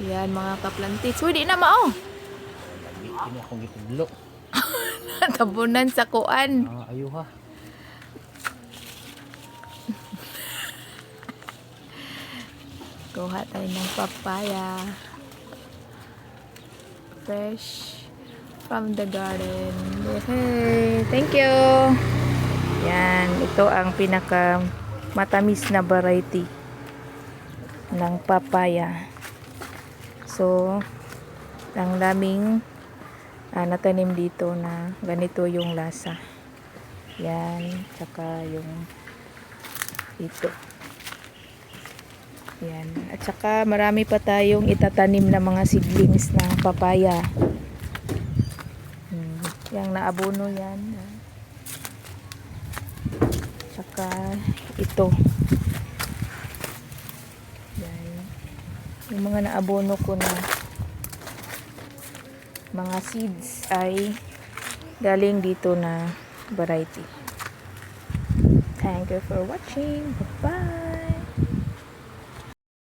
Yan mga kaplantis. Uy, di na mao. Lagi kini akong gitudlo. Tabunan sa kuan. Ayo ha. Kuha tayo ng papaya. Fresh from the garden. Hey, thank you. Yan, ito ang pinaka matamis na variety ng papaya. So, ang daming natanim dito na ganito yung lasa. Yan, tsaka yung ito. Yan. At saka marami pa tayong itatanim na mga seedlings ng papaya. Yang naabono yan. Tsaka ito. Yan. Yung mga naabono ko na mga seeds ay galing dito na variety. Thank you for watching. Bye-bye.